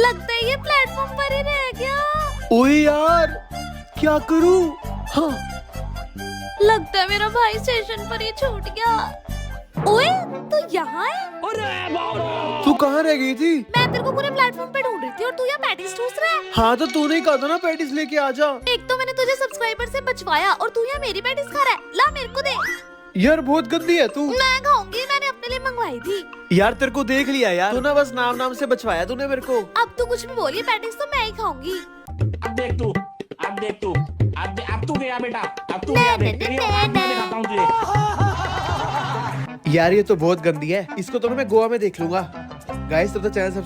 लगता है ये प्लेटफॉर्म पर ही रह गया। ओए यार क्या करूं? हाँ लगता है मेरा भाई स्टेशन पर ही छूट गया। ओए तू यहाँ है? तू कहाँ रह गई थी? मैं तेरे को पूरे प्लेटफॉर्म पे ढूंढ रही थी और तू यहाँ पैटीज ठूस रहा है। हाँ तो तूने ही कहा था ना पैटीज लेके आ जा। एक तो मैंने तुझे सब्सक्राइबर से बचवाया और तू यहाँ मेरी पैटीज खा रहा है। ला मेरे को दे। यार बहुत गंदी है तू। मैं खाऊंगी, मैंने अपने लिए मंगवाई थी। यार तेरे को देख लिया यार, तू ना बस नाम नाम से बचवाया तूने मेरे को। अब तू कुछ भी बोलिए, पैटीज तो मैं ही खाऊंगी। अब देख तू, अब तू गया बेटा, अब तू गया देख, तेरी औकात मैं दिखाता हूँ तुझे। यार ये तो बहुत गंदी है, इसको तो ना मैं गोवा में देख लूंगा। गाइस तब तक चैनल सब्सक्राइब